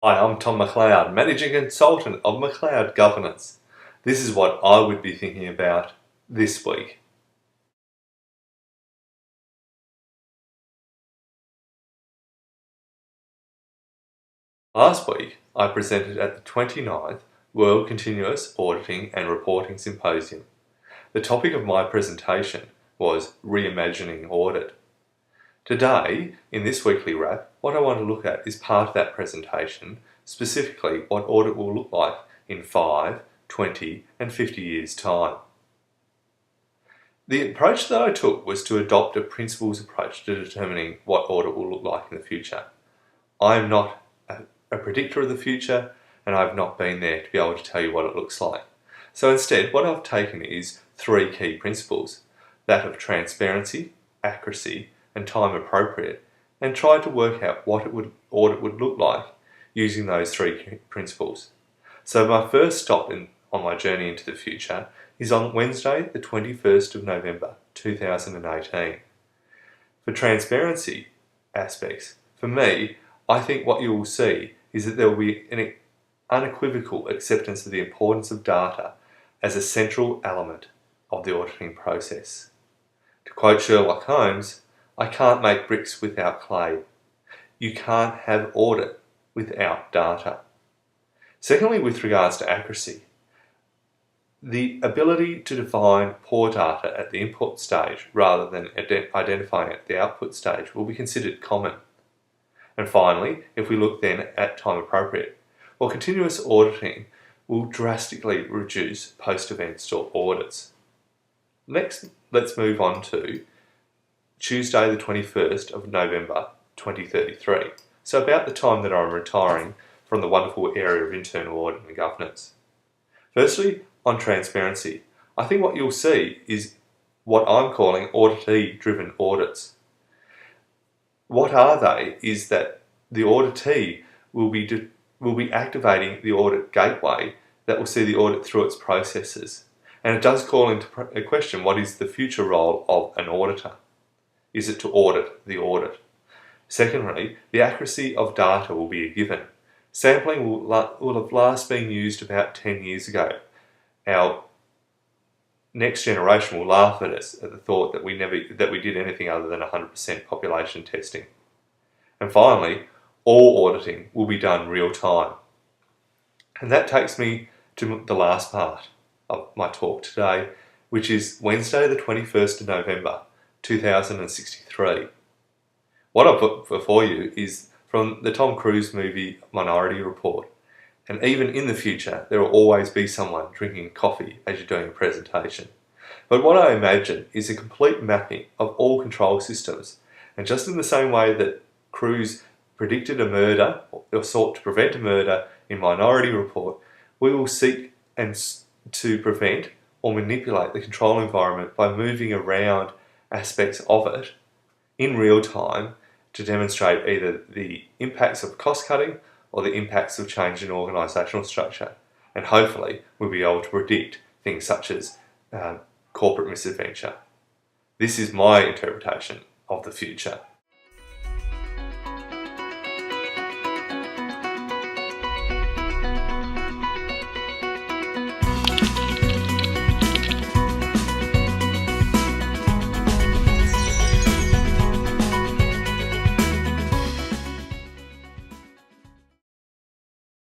Hi, I'm Tom McLeod, Managing Consultant of McLeod Governance. This is what I would be thinking about this week. Last week, I presented at the 29th World Continuous Auditing and Reporting Symposium. The topic of my presentation was Reimagining Audit. Today, in this weekly wrap, what I want to look at is part of that presentation, specifically what audit will look like in 5, 20 and 50 years' time. The approach that I took was to adopt a principles approach to determining what audit will look like in the future. I'm not a predictor of the future, and I've not been there to be able to tell you what it looks like. So instead, what I've taken is 3 key principles, that of transparency, accuracy, and time appropriate, and tried to work out what audit would look like using those 3 key principles. So my first stop on my journey into the future is on Wednesday, the 21st of November 2018. For transparency aspects, for me, I think what you will see is that there will be an unequivocal acceptance of the importance of data as a central element of the auditing process. To quote Sherlock Holmes, I can't make bricks without clay. You can't have audit without data. Secondly, with regards to accuracy, the ability to define poor data at the input stage rather than identifying it at the output stage will be considered common. And finally, if we look then at time appropriate, well, continuous auditing will drastically reduce post-event store audits. Next, let's move on to Tuesday the 21st of November 2033, so about the time that I'm retiring from the wonderful area of internal audit and governance. Firstly, on transparency, I think what you'll see is what I'm calling auditee-driven audits. What are they is that the auditee will be activating the audit gateway that will see the audit through its processes. And it does call into question what is the future role of an auditor. Is it to audit the audit? Secondly, the accuracy of data will be a given. Sampling will have last been used about 10 years ago. Our next generation will laugh at us at the thought that we did anything other than 100% population testing. And finally, all auditing will be done real time. And that takes me to the last part of my talk today, which is Wednesday the 21st of November 2063. What I've put before you is from the Tom Cruise movie Minority Report. And even in the future, there will always be someone drinking coffee as you're doing a presentation. But what I imagine is a complete mapping of all control systems. And just in the same way that Cruise predicted a murder, or sought to prevent a murder in Minority Report, we will seek to prevent or manipulate the control environment by moving around aspects of it in real time to demonstrate either the impacts of cost cutting or the impacts of change in organisational structure. And hopefully we'll be able to predict things such as corporate misadventure. This is my interpretation of the future.